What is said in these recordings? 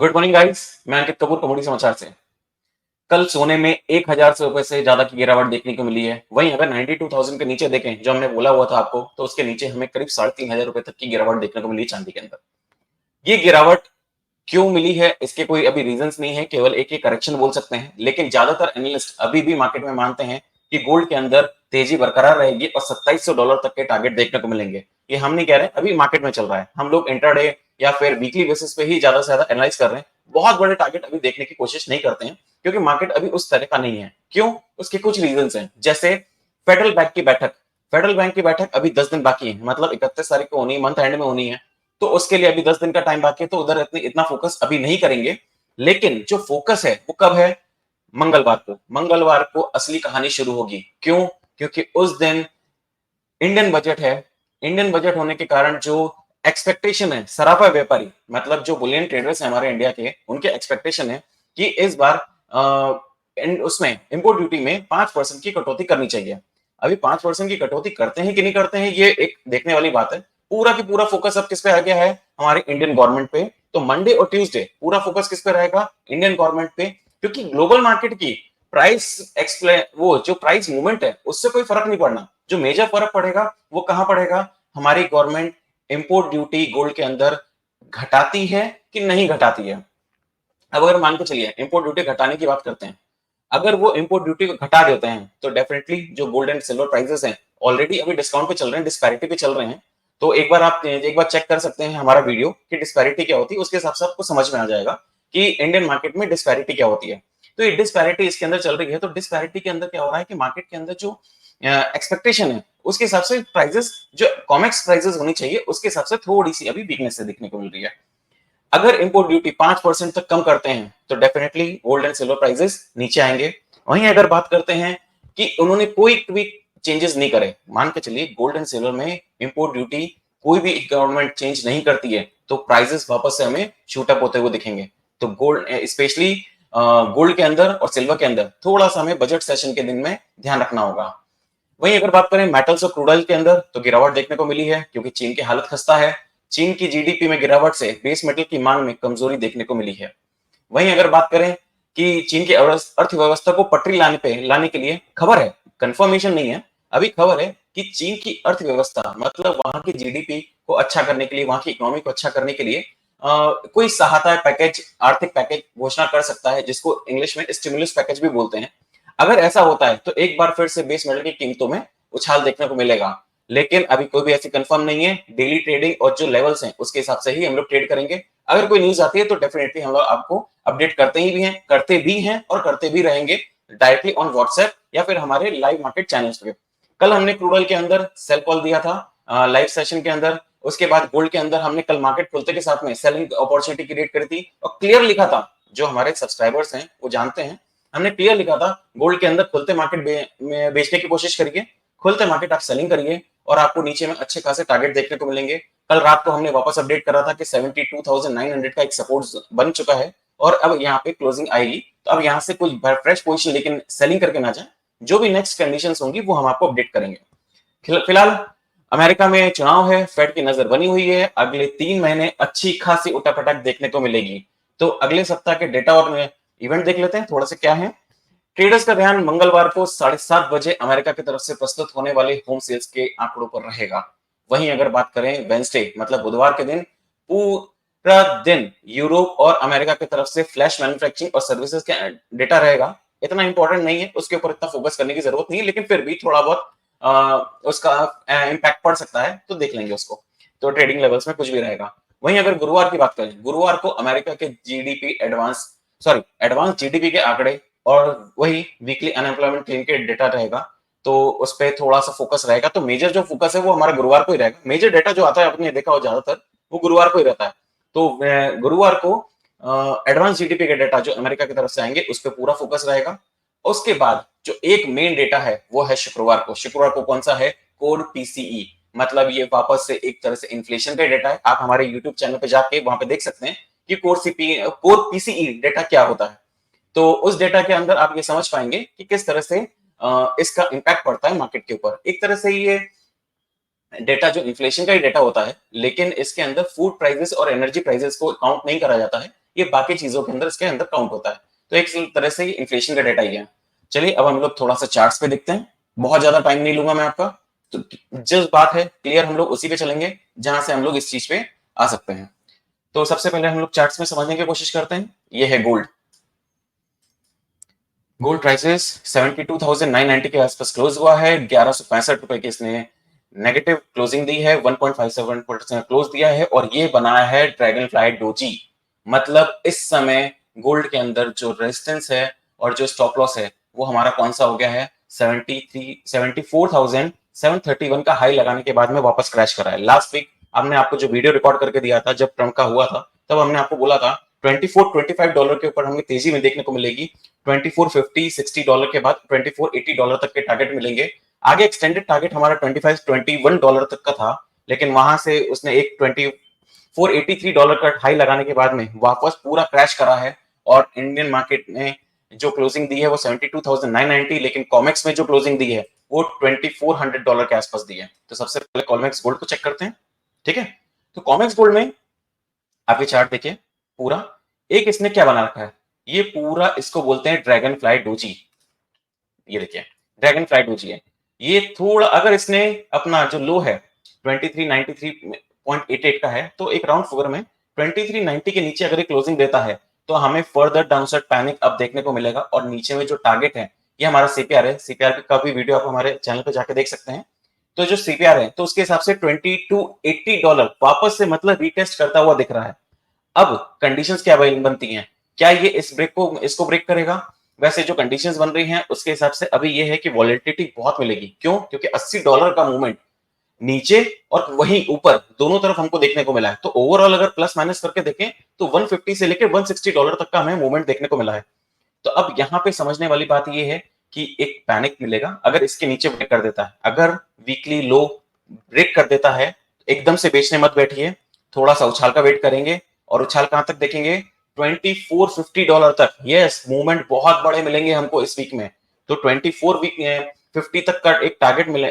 Good morning guys. मैं अंकित Kapoor commodity समाचार से। कल सोने में 1000 से रुपए से ज्यादा की गिरावट देखने को मिली है। वहीं अगर 92,000 के नीचे देखें, जो हमने बोला हुआ था आपको, तो उसके नीचे हमें करीब 3,500 रुपए तक की गिरावट देखने को मिली चांदी के अंदर। ये गिरावट क्यों मिली है, इसके कोई अभी रीजंस नहीं है, केवल एक ही करेक्शन बोल सकते हैं। लेकिन ज्यादातर एनालिस्ट अभी भी मार्केट में मानते हैं कि गोल्ड के अंदर तेजी बरकरार रहेगी और $2700 तक के टारगेट देखने को मिलेंगे। ये हम नहीं कह रहे, अभी मार्केट में चल रहा है। हम लोग इंट्राडे या फिर वीकली बेसिस पे ही ज्यादा से ज्यादा एनालाइज कर रहे हैं। बहुत बड़े टारगेट अभी देखने की कोशिश नहीं करते हैं, क्योंकि मार्केट अभी उस तरह का नहीं है। क्यों? उसके कुछ रीजंस हैं। जैसे फेडरल बैंक की बैठक। फेडरल बैंक की बैठक अभी 10 दिन बाकी है, मतलब 31 तारीख को होनी है, मंथ एंड में होनी है। तो उसके लिए अभी 10 दिन का टाइम बाकी है, तो उधर इतना फोकस अभी नहीं करेंगे। लेकिन जो फोकस है वो कब है? मंगलवार को। मंगलवार को असली कहानी शुरू होगी। क्यों? क्योंकि उस दिन इंडियन बजट है। इंडियन बजट होने के कारण जो एक्सपेक्टेशन है सराफा व्यापारी, मतलब जो बुलियन ट्रेडर्स हैं हमारे इंडिया के, उनके एक्सपेक्टेशन है कि इस बार उसमें इंपोर्ट ड्यूटी में 5% की कटौती करनी चाहिए। अभी 5% की कटौती करते हैं कि नहीं करते हैं, ये एक देखने वाली बात है। पूरा की पूरा फोकस अब किस पे आ गया है? हमारे इंडियन गवर्नमेंट पे। तो मंडे और ट्यूसडे पूरा फोकस किस पे रहेगा? इंडियन गवर्नमेंट पे। क्योंकि ग्लोबल मार्केट की प्राइस एक्सप्लेन वो जो प्राइस मूवमेंट है उससे कोई फर्क नहीं पड़ना। जो मेजर फर्क पड़ेगा वो कहां पड़ेगा? हमारी गवर्नमेंट इंपोर्ट ड्यूटी गोल्ड के अंदर घटाती है कि नहीं घटाती है। अब अगर मान के चलिए इंपोर्ट ड्यूटी घटाने की बात करते हैं, अगर वो इंपोर्ट ड्यूटी को घटा देते हैं तो डेफिनेटली जो गोल्ड एंड सिल्वर प्राइसेस हैं ऑलरेडी अभी डिस्काउंट पे चल रहे हैं, डिस्पैरिटी पे चल रहे हैं। तो एक बार चेक कर सकते हैं हमारा वीडियो कि डिस्पैरिटी क्या होती है। उसके हिसाब से आपको समझ में आ जाएगा कि इंडियन मार्केट में डिस्पैरिटी क्या होती है। तो ये डिस्पैरिटी इसके अंदर चल रही है। तो डिस्पैरिटी के अंदर क्या हो रहा है कि मार्केट के अंदर जो एक्सपेक्टेशन है उसके हिसाब से प्राइसेस, जो कॉमेक्स प्राइसेस होनी चाहिए, उसके हिसाब से थोड़ी सी अभी वीकनेस से दिखने को मिल रही है। अगर इंपोर्ट ड्यूटी 5% तक कम करते हैं तो definitely gold and silver prices नीचे आएंगे। वहीं अगर बात करते हैं कि उन्होंने कोई भी चेंजेस नहीं करे, मान के चलिए गोल्ड एंड सिल्वर में इंपोर्ट ड्यूटी कोई भी गवर्नमेंट चेंज नहीं करती है, तो प्राइसेस वापस से हमें शूट अप होते हुए दिखेंगे। तो गोल्ड स्पेशली गोल्ड के अंदर और सिल्वर के अंदर थोड़ा सा हमें बजट सेशन के दिन में ध्यान रखना होगा। वहीं अगर बात करें मेटल्स और क्रूड ऑयल के अंदर, तो गिरावट देखने को मिली है क्योंकि चीन की हालत खस्ता है। चीन की जीडीपी में गिरावट से बेस मेटल की मांग में कमजोरी देखने को मिली है। वहीं अगर बात करें कि चीन की अर्थव्यवस्था को पटरी लाने के लिए खबर है, कंफर्मेशन नहीं है, अभी खबर है कि चीन की अर्थव्यवस्था, मतलब वहां की जीडीपी को अच्छा करने के लिए, वहां की इकोनॉमी को अच्छा करने के लिए कोई सहायता पैकेज, आर्थिक पैकेज घोषणा कर सकता है, जिसको इंग्लिश में स्टिमुलस पैकेज भी बोलते हैं। अगर ऐसा होता है तो एक बार फिर से बेस मेटल की कीमतों में उछाल देखने को मिलेगा। लेकिन अभी कोई भी ऐसी कंफर्म नहीं है। डेली ट्रेडिंग और जो लेवल्स हैं उसके हिसाब से ही हम लोग ट्रेड करेंगे। अगर कोई न्यूज आती है तो डेफिनेटली हम लोग आपको अपडेट करते भी रहेंगे डायरेक्टली ऑन व्हाट्सएप या फिर हमारे लाइव मार्केट चैनल्स पे। कल हमने क्रूड ऑयल के अंदर सेल कॉल दिया था लाइव सेशन के अंदर। उसके बाद गोल्ड के अंदर हमने कल मार्केट खुलते के साथ में सेलिंग अपॉर्चुनिटी क्रिएट करी थी और क्लियर लिखा था, जो हमारे सब्सक्राइबर्स हैं वो जानते हैं, हमने क्लियर लिखा था गोल्ड के अंदर खुलते मार्केट में बेचने की कोशिश करिए, खुलते मार्केट आप सेलिंग करिए और आपको नीचे में अच्छे खासे टारगेट देखने को मिलेंगे। कल रात को हमने वापस अपडेट करा था कि 72,900 का एक सपोर्ट बन चुका है और अब यहाँ पे क्लोजिंग आएगी। तो अब यहाँ से कुछ फ्रेश पोजीशन लेकिन सेलिंग करके ना जाए। जो भी नेक्स्ट कंडीशंस होंगी वो हम आपको अपडेट करेंगे। फिलहाल अमेरिका में चुनाव है, फेड की नजर बनी हुई है। अगले 3 महीने अच्छी खासी उठापटक देखने को मिलेगी। तो अगले सप्ताह के डेटा और इवेंट देख लेते हैं थोड़ा सा क्या है। ट्रेडर्स का ध्यान मंगलवार को 7:30 बजे अमेरिका की तरफ से प्रस्तुत होने वाले होम सेल्स के आंकड़ों पर रहेगा। वहीं अगर बात करें वेंसडे, मतलब बुधवार के दिन, पूरा दिन यूरोप और अमेरिका की तरफ से फ्लैश मैन्युफैक्चरिंग और सर्विसेज का डेटा रहेगा। इतना इंपॉर्टेंट नहीं है, उसके ऊपर इतना फोकस करने की जरूरत नहीं है, लेकिन फिर भी थोड़ा बहुत उसका इम्पैक्ट पड़ सकता है, तो देख लेंगे उसको। तो ट्रेडिंग लेवल्स में कुछ भी रहेगा। वहीं अगर गुरुवार की बात करें, गुरुवार को अमेरिका के जीडीपी एडवांस जीडीपी के आंकड़े और वही वीकली अनएम्प्लॉयमेंट क्लेम के डेटा रहेगा। तो उस पर थोड़ा सा फोकस रहेगा। तो मेजर जो फोकस है वो हमारा गुरुवार को ही रहेगा। मेजर डेटा जो आता है आपने देखा हो ज्यादातर वो गुरुवार को ही रहता है। तो गुरुवार को एडवांस जीडीपी के डेटा जो अमेरिका की तरफ से आएंगे उस पर पूरा फोकस रहेगा। उसके बाद जो एक मेन डेटा है वो है शुक्रवार को। शुक्रवार को कौन सा है? Core PCE. मतलब ये वापस से एक तरह से इन्फ्लेशन का डेटा है। आप हमारे यूट्यूब चैनल पे जाके वहां पे देख सकते हैं कि कोर पीसीई डेटा क्या होता है। तो उस डेटा के अंदर आप ये समझ पाएंगे कि किस तरह से इसका इम्पैक्ट पड़ता है मार्केट के ऊपर। एक तरह से ये डेटा जो इन्फ्लेशन का ही डेटा होता है, लेकिन इसके अंदर फूड प्राइसेस और एनर्जी प्राइसेस को काउंट नहीं करा जाता है। ये बाकी चीजों के अंदर इसके अंदर काउंट होता है। तो एक तरह से इन्फ्लेशन का डेटा ही है। चलिए अब हम लोग थोड़ा सा चार्ट्स पे देखते हैं, बहुत ज्यादा टाइम नहीं लूंगा मैं आपका। तो जिस बात है क्लियर हम लोग उसी पे चलेंगे जहां से हम लोग इस चीज पे आ सकते हैं। तो सबसे पहले हम लोग चार्ट्स में समझने की कोशिश करते हैं। ये है गोल्ड। गोल्ड प्राइसेस 72,990 के आसपास क्लोज हुआ है। 1165 रुपए की इसने नेगेटिव क्लोजिंग दी है, 1.57% क्लोज दिया है और ये बनाया है ड्रैगन फ्लाई डोजी। मतलब इस समय गोल्ड के अंदर जो रेजिस्टेंस है और जो स्टॉप लॉस है वो हमारा कौन सा हो गया है, 74,731 का हाई लगाने के बाद में वापस क्रैश करा है। लास्ट वीक हमने आपको जो वीडियो रिकॉर्ड करके दिया था जब ट्रम्प का हुआ था, तब हमने आपको बोला था $24-25 के ऊपर हमें तेजी में देखने को मिलेगी। 2450-60 के बाद 2480 तक के टारगेट मिलेंगे। आगे एक्सटेंडेड टारगेट हमारा 25-21 तक का था, लेकिन वहां से उसने एक $2483 का हाई लगाने के बाद में वापस पूरा क्रैश करा है और इंडियन मार्केट में जो क्लोजिंग दी है वो 72,990, लेकिन कॉमेक्स में जो क्लोजिंग दी है वो $2400 के आसपास दी है। तो सबसे पहले कॉमेक्स गोल्ड को चेक करते हैं, ठीक है। तो कॉमेक्स गोल्ड में आप ये चार्ट देखिए पूरा, एक इसने क्या बना रखा है, ये पूरा इसको बोलते हैं ड्रैगन फ्लाई डोजी। ये देखिए ड्रैगन फ्लाई डोजी है। ये थोड़ा अगर इसने अपना जो लो है 2393.88 का है, तो एक राउंड फिगर में 2390 के नीचे अगर ये क्लोजिंग देता है तो हमें फर्दर डाउनसाइड पैनिक अब देखने को मिलेगा। और नीचे में जो टारगेट है ये हमारा सीपीआर है। सीपीआर का भी वीडियो आप हमारे चैनल पे जाके देख सकते हैं। तो जो सीपीआर है तो उसके हिसाब से $2280 वापस से मतलब रीटेस्ट करता हुआ दिख रहा है। अब कंडीशंस क्या बनती हैं, क्या ये इस ब्रेक को इसको ब्रेक करेगा? वैसे जो कंडीशंस बन रही हैं उसके हिसाब से अभी ये है कि वॉलेटिलिटी बहुत मिलेगी। क्यों? क्योंकि $80 का मूवमेंट नीचे और वहीं ऊपर दोनों तरफ हमको देखने को मिला है। तो ओवरऑल अगर प्लस माइनस करके देखें तो 150 से लेकर $160 तक का हमें मूवमेंट देखने को मिला है। तो अब यहाँ पे समझने वाली बात ये है कि एक पैनिक मिलेगा अगर इसके नीचे ब्रेक कर देता है। अगर वीकली लो ब्रेक कर देता है तो एकदम से बेचने मत बैठिए, थोड़ा सा उछाल का वेट करेंगे। और उछाल कहां तक देखेंगे? $2450 तक। यस, मूवमेंट बहुत बड़े मिलेंगे हमको इस वीक में। तो 2450 तक का एक टारगेट मिले,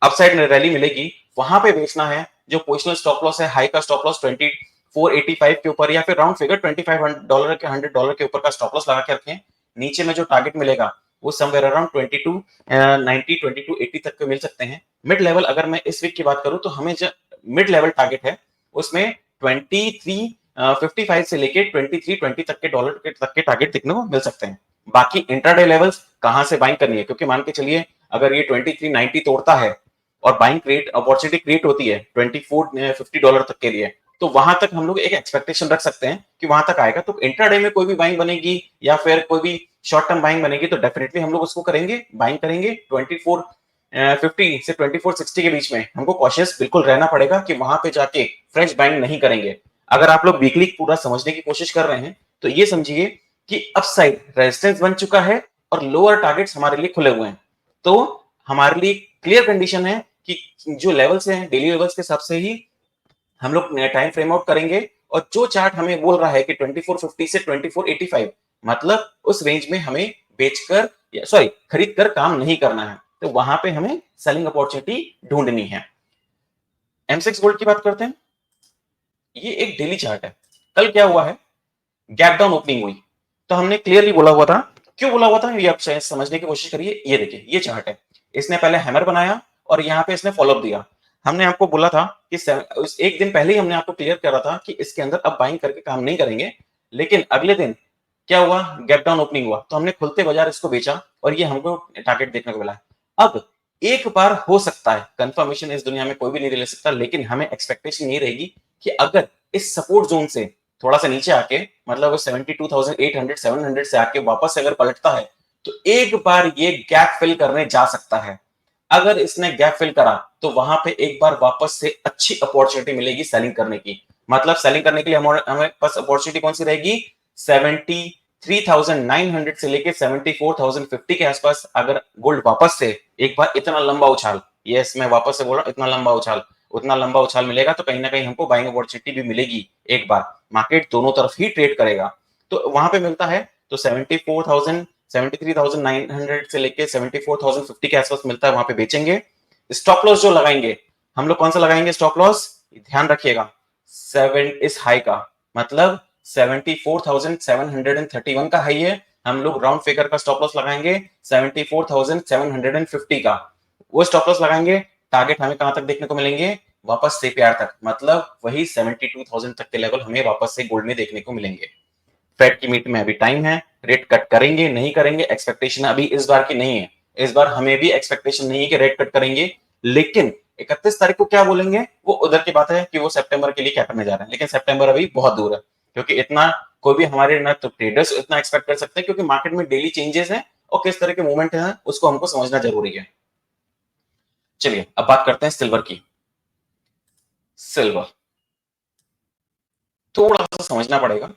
अपसाइड रैली मिलेगी, वहां पे बेचना है। जो पोजिशनल स्टॉप लॉस है, हाई का स्टॉप लॉस 2485 के ऊपर या फिर राउंड फिगर $25 के $100 के ऊपर का स्टॉप लॉस लगा के रखें। नीचे में जो टारगेट मिलेगा वो समवेयर अराउंड 2290 2280 तक के मिल सकते हैं। मिड लेवल अगर मैं इस वीक की बात करूं तो हमें जो मिड लेवल टारगेट है उसमें 2355 से लेके 2320 तक के डॉलर तक के टारगेट देखने को मिल सकते हैं। बाकी इंट्राडे लेवल्स कहां से बाइंग करनी है, क्योंकि मान के चलिए अगर ये 2390 तोड़ता है और बाइंग क्रिएट अपॉर्चुनिटी क्रिएट होती है $2450 तक के लिए, तो वहां तक हम लोग एक एक्सपेक्टेशन रख सकते हैं कि वहां तक आएगा। तो इंट्राडे में कोई भी बाइंग बनेगी या फिर कोई भी शॉर्ट टर्म बाइंग बनेगी तो डेफिनेटली हम लोग उसको करेंगे, बाइंग करेंगे 2450 से 2460 के बीच में। हमको कॉशियस बिल्कुल रहना पड़ेगा कि वहां पे जाके फ्रेश बाइंग नहीं करेंगे। अगर आप लोग वीकली पूरा समझने की कोशिश कर रहे हैं तो ये समझिए कि अपसाइड रेजिस्टेंस बन चुका है और लोअर टारगेट्स हमारे लिए खुले हुए हैं। तो हमारे लिए क्लियर कंडीशन है कि जो लेवल्स हैं डेली लेवल्स के हिसाब से ही हम लोग टाइम फ्रेम आउट करेंगे। और जो चार्ट हमें बोल रहा है कि 2450 से 2485 मतलब उस रेंज में हमें बेचकर खरीद कर काम नहीं करना है, तो वहां पे हमें सेलिंग अपॉर्चुनिटी ढूंढनी है। एमसेक्स गोल्ड की बात करते हैं। ये एक डेली चार्ट है। कल क्या हुआ है, गैप डाउन ओपनिंग हुई। तो हमने क्लियरली बोला हुआ था, क्यों बोला हुआ था ये आप शायद समझने की कोशिश करिए। ये देखिए ये चार्ट है, इसने पहले हैमर बनाया और यहाँ पे इसने फॉलोअप दिया। हमने आपको बोला था कि एक दिन पहले ही हमने आपको क्लियर करा था कि इसके अंदर अब बाइंग करके काम नहीं करेंगे। लेकिन अगले दिन क्या हुआ, गैप डाउन ओपनिंग हुआ तो हमने खुलते बाजार इसको बेचा और ये हमको टारगेट देखने को मिला। अब एक बार हो सकता है, कंफर्मेशन इस दुनिया में कोई भी नहीं ले सकता, लेकिन हमें एक्सपेक्टेशन ये रहेगी कि अगर इस सपोर्ट जोन से थोड़ा सा नीचे आके मतलब 72,800 700 से आके वापस से अगर पलटता है तो एक बार ये गैप फिल करने जा सकता है। अगर इसने गैप फिल करा तो वहां पे एक बार वापस से अच्छी अपॉर्चुनिटी मिलेगी सेलिंग करने की। मतलब सेलिंग करने के लिए हमें पास अपॉर्चुनिटी कौन सी रहेगी, 73,900 से लेके 74,050 के आसपास। अगर गोल्ड वापस से एक बार इतना लंबा उछाल, यस मैं वापस से बोल रहा हूं, उतना लंबा उछाल मिलेगा तो कहीं ना कहीं हमको बाइंग अपॉर्चुनिटी भी मिलेगी। एक बार मार्केट दोनों तरफ ही ट्रेड करेगा तो वहां पे मिलता है। तो 73,900 से लेके 74,050 के आसपास मिलता है, वहां पे बेचेंगे। स्टॉप लॉस जो लगाएंगे हम लोग कौन सा लगाएंगे स्टॉप लॉस, ध्यान रखिएगा 7 इस हाई का, मतलब 74,731 का हाई है, हम लोग राउंड फिगर का स्टॉप लॉस लगाएंगे 74,750 का, वो स्टॉप लॉस लगाएंगे। टारगेट हमें कहां तक देखने को मिलेंगे? वापस से प्यार तक, मतलब वही 72,000 तक के लेवल हमें वापस से गोल्ड में देखने को मिलेंगे। फेड की मीटिंग में अभी टाइम है, रेट कट करेंगे नहीं करेंगे एक्सपेक्टेशन अभी इस बार की नहीं है। इस बार हमें भी एक्सपेक्टेशन नहीं है कि रेट कट करेंगे, लेकिन 31 तारीख को क्या बोलेंगे वो उधर की बात है कि वो सितंबर के लिए क्या करने जा रहे हैं, लेकिन सितंबर अभी बहुत दूर है, क्योंकि इतना कोई भी हमारे ना तो ट्रेडर्स इतना एक्सपेक्ट कर सकते हैं, क्योंकि मार्केट में डेली चेंजेस हैं और किस तरह के मूवमेंट है उसको हमको समझना जरूरी है। चलिए अब बात करते हैं सिल्वर की। सिल्वर थोड़ा सा समझना पड़ेगा,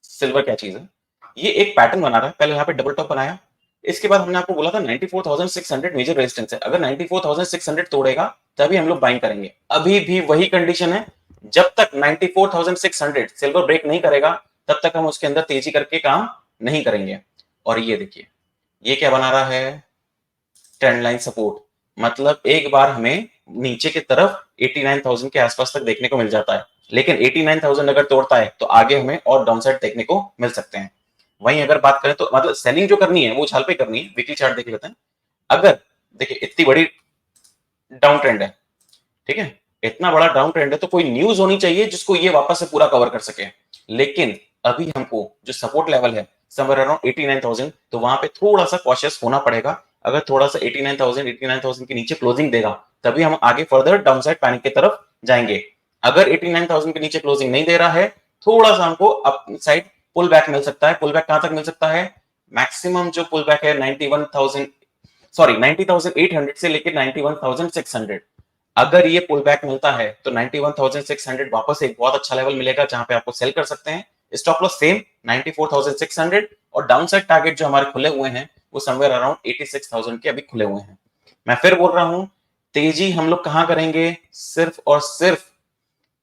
सिल्वर क्या चीज है। ये एक पैटर्न बना रहा है, पहले यहाँ पे डबल टॉप बनाया, इसके बाद हमने आपको बोला था 94,600 मेजर रेजिस्टेंस है, अगर 94,600 तोड़ेगा तभी हम लोग बाइंग करेंगे। अभी भी वही कंडीशन है, जब तक 94,600 सिल्वर ब्रेक नहीं करेगा तब तक हम उसके अंदर तेजी करके काम नहीं करेंगे। और ये देखिए ये क्या बना रहा है, ट्रेंड लाइन सपोर्ट, मतलब एक बार हमें नीचे की तरफ 89,000 के आसपास तक देखने को मिल जाता है, लेकिन 89,000 अगर तोड़ता है तो आगे हमें और डाउनसाइड देखने को मिल सकते हैं। वहीं अगर बात करें तो मतलब सेलिंग जो करनी है वो उछाल पे करनी है। वीकली चार्ट देख लेते हैं, अगर देखिए इतनी बड़ी डाउन ट्रेंड है, ठीक है, इतना बड़ा डाउन ट्रेंड है तो कोई न्यूज होनी चाहिए जिसको ये वापस से पूरा कवर कर सके, लेकिन अभी हमको जो सपोर्ट लेवल है समवेयर अराउंड 89,000, तो वहां पे थोड़ा सा कॉशियस होना पड़ेगा। अगर थोड़ा सा 89,000 के नीचे क्लोजिंग देगा तभी हम आगे फर्दर डाउनसाइड पैनिक की तरफ जाएंगे। अगर 89,000 के नीचे क्लोजिंग नहीं दे रहा है, थोड़ा सा हमको अप साइड पुल बैक मिल सकता है। पुल बैक कहां तक मिल सकता है? मैक्सिमम जो पुल बैक है 91,000 सॉरी 90,800 से लेकर 91,600, अगर ये पुल बैक मिलता है तो 91,600 वापस एक बहुत अच्छा लेवल मिलेगा जहां पे आपको सेल कर सकते हैं। स्टॉप लॉस सेम 94,600, और डाउनसाइड टारगेट जो हमारे खुले हुए हैं वो समवेयर अराउंड 86,000 के अभी खुले हुए हैं। मैं फिर बोल रहा हूं, तेजी हम लोग कहां करेंगे? सिर्फ और सिर्फ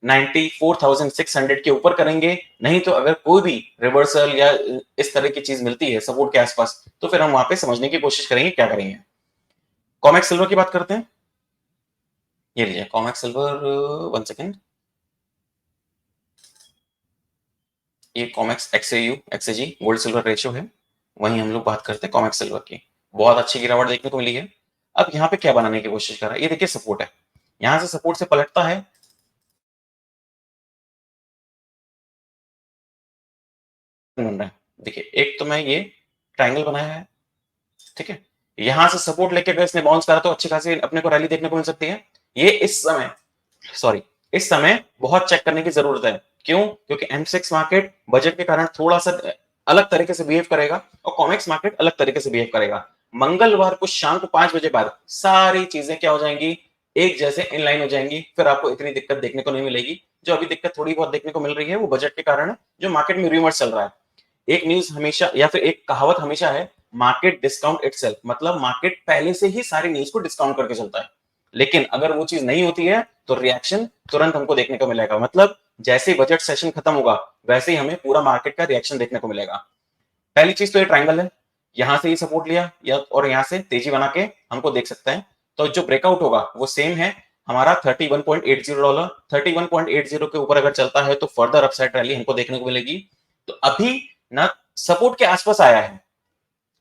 94,600 के ऊपर करेंगे। नहीं तो अगर कोई भी रिवर्सल या इस तरह की चीज मिलती है सपोर्ट के आसपास, तो फिर हम वहां पे समझने की कोशिश करेंगे क्या करेंगे। कॉमेक्स सिल्वर की बात करते हैं, ये लीजिए कॉमेक्स सिल्वर, 1 सेकेंड, ये कॉमेक्स एक्सएयू एक्सएजी गोल्ड सिल्वर रेशियो है, वहीं हम लोग बात करते हैं कॉमेक्स सिल्वर की। बहुत अच्छी गिरावट देखने को मिली है। अब यहाँ पे क्या बनाने की कोशिश कर रहा है, ये देखिए सपोर्ट है, यहां से सपोर्ट से पलटता है, बन रहा है। देखिए एक तो मैं ये ट्रायंगल बनाया है, ठीक है, यहां से सपोर्ट लेके अगर इसने बाउंस करा तो अच्छी खासी अपने को रैली देखने को मिल सकती है। ये इस समय सॉरी इस समय बहुत चेक करने की जरूरत है। क्यों? क्योंकि M6 मार्केट बजट के कारण थोड़ा सा अलग तरीके से बिहेव करेगा और कॉमेक्स मार्केट अलग तरीके से बिहेव करेगा। मंगलवार को शाम को 5 बजे बाद सारी चीजें क्या हो जाएंगी, एक जैसे इनलाइन हो जाएंगी, फिर आपको इतनी दिक्कत देखने को नहीं मिलेगी। जो अभी दिक्कत थोड़ी बहुत देखने को मिल रही है वो बजट के कारण है, जो मार्केट में रूमर्स चल रहा है। एक न्यूज हमेशा या फिर एक कहावत हमेशा है, मार्केट डिस्काउंट इटसेल्फ, मतलब मार्केट पहले से ही सारी न्यूज को डिस्काउंट करके चलता है। लेकिन अगर वो चीज नहीं होती है तो रिएक्शन तुरंत हमको देखने को मिलेगा, मतलब जैसे ही बजट सेशन खत्म होगा वैसे ही हमें पूरा मार्केट का रिएक्शन देखने को मिलेगा। पहली चीज तो ये ट्रायंगल है, यहां से ही सपोर्ट लिया या और यहां से तेजी बना के हमको देख सकते हैं। तो जो ब्रेकआउट होगा वो सेम है हमारा $31.80, 31.80 के ऊपर अगर चलता है तो फर्दर अपसाइड रैली हमको देखने को मिलेगी। तो अभी ना सपोर्ट के आसपास आया है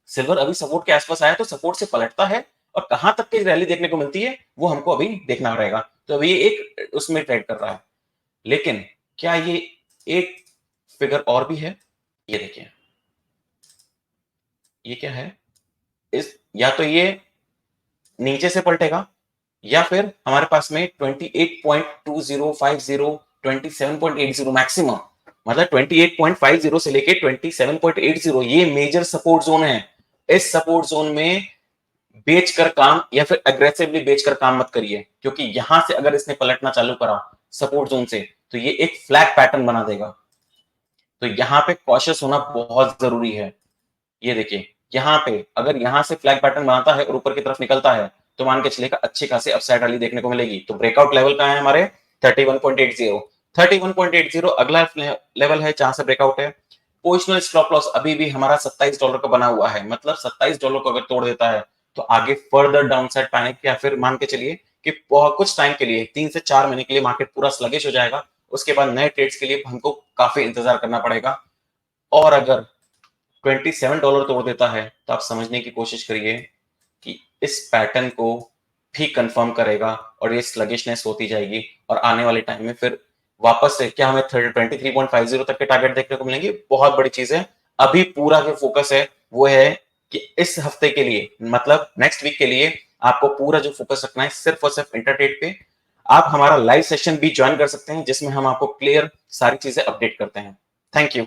सिल्वर, अभी सपोर्ट के आसपास आया तो सपोर्ट से पलटता है और कहां तक की रैली देखने को मिलती है वो हमको अभी देखना रहेगा। तो अभी ये एक उसमें ट्रेड कर रहा है, लेकिन क्या ये एक फिगर और भी है, ये देखिए ये क्या है, इस या तो ये नीचे से पलटेगा या फिर हमारे पास में 28.2050 27.80 मैक्सिमम, मतलब 28.50 से लेके 27.80 ये मेजर सपोर्ट जोन है। इस सपोर्ट जोन में बेचकर काम या फिर अग्रेसिवली बेचकर काम मत करिए, क्योंकि यहां से अगर इसने पलटना चालू करा सपोर्ट जोन से तो ये एक फ्लैग पैटर्न बना देगा। तो यहां पे कॉशियस होना बहुत जरूरी है। ये देखिए यहाँ पे अगर यहाँ से फ्लैग पैटर्न बनाता है और ऊपर की तरफ निकलता है तो मान के चलेगा अच्छी खासी अपसाइड रैली देखने को मिलेगी। तो ब्रेकआउट लेवल कहां है हमारे? 31.80, 31.80 अगला लेवल है जहां से ब्रेकआउट है। पोजिशनल स्टॉप लॉस अभी भी हमारा $27 का बना हुआ है, मतलब $27 को अगर तोड़ देता है तो आगे फर्दर डाउनसाइड पैनिक, या फिर मान के चलिए कि बहुत कुछ टाइम के लिए 3 से 4 महीने के लिए मार्केट पूरा स्लगिश हो जाएगा उसके बाद नए ट्रेड्स के लिए हमको काफी इंतजार करना पड़ेगा। और अगर $27 तोड़ देता है तो आप समझने की कोशिश करिए कि इस पैटर्न को भी कंफर्म करेगा और ये स्लगिशनेस होती जाएगी और आने वाले टाइम में फिर वापस से क्या हमें 23.50 तक के टारगेट देखने को मिलेंगे। बहुत बड़ी चीज है। अभी पूरा जो फोकस है वो है कि इस हफ्ते के लिए, मतलब नेक्स्ट वीक के लिए आपको पूरा जो फोकस रखना है सिर्फ और सिर्फ इंटरट्रेड पे। आप हमारा लाइव सेशन भी ज्वाइन कर सकते हैं जिसमें हम आपको क्लियर सारी चीजें अपडेट करते हैं। Thank you.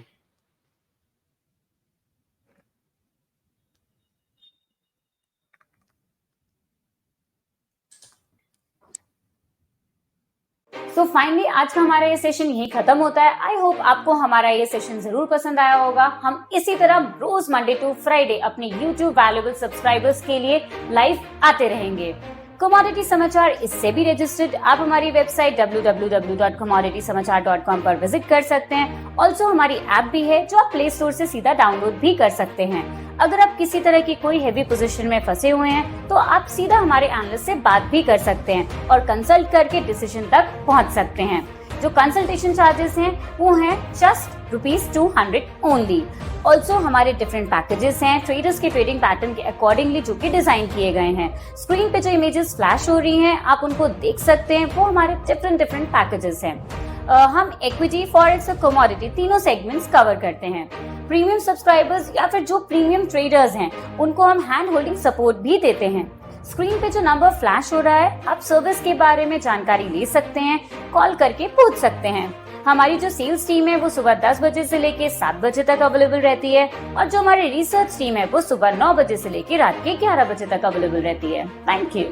तो फाइनली आज का हमारा ये सेशन यही खत्म होता है। आई होप आपको हमारा ये सेशन जरूर पसंद आया होगा। हम इसी तरह रोज मंडे टू फ्राइडे अपने YouTube वैल्यूएबल सब्सक्राइबर्स के लिए लाइव आते रहेंगे। कमोडिटी समाचार इससे भी रजिस्टर्ड। आप हमारी वेबसाइट www.commoditysamachaar.com पर विजिट कर सकते हैं। ऑल्सो हमारी ऐप भी है जो आप प्ले स्टोर से सीधा डाउनलोड भी कर सकते हैं। अगर आप किसी तरह की कोई हैवी पोजीशन में फंसे हुए हैं तो आप सीधा हमारे एनालिस्ट से बात भी कर सकते हैं और कंसल्ट करके डिसीजन तक पहुंच सकते हैं। जो कंसल्टेशन चार्जेस हैं वो हैं जस्ट ₹200 ओनली। ऑल्सो हमारे डिफरेंट पैकेजेस हैं ट्रेडर्स के ट्रेडिंग पैटर्न के अकॉर्डिंगली जो कि डिजाइन किए गए हैं। स्क्रीन पे जो इमेजेस फ्लैश हो रही हैं आप उनको देख सकते हैं, वो हमारे डिफरेंट पैकेजेस हैं। हम इक्विटी, फॉरेक्स और कमोडिटी तीनों सेगमेंट्स कवर करते हैं। प्रीमियम सब्सक्राइबर्स या फिर जो प्रीमियम ट्रेडर्स हैं उनको हम हैंड होल्डिंग सपोर्ट भी देते हैं। स्क्रीन पे जो नंबर फ्लैश हो रहा है आप सर्विस के बारे में जानकारी ले सकते हैं, कॉल करके पूछ सकते हैं। हमारी जो सेल्स टीम है वो सुबह 10 बजे से लेके 7 बजे तक अवेलेबल रहती है और जो हमारी रिसर्च टीम है वो सुबह 9 बजे से लेके रात के 11 बजे तक अवेलेबल रहती है। Thank you.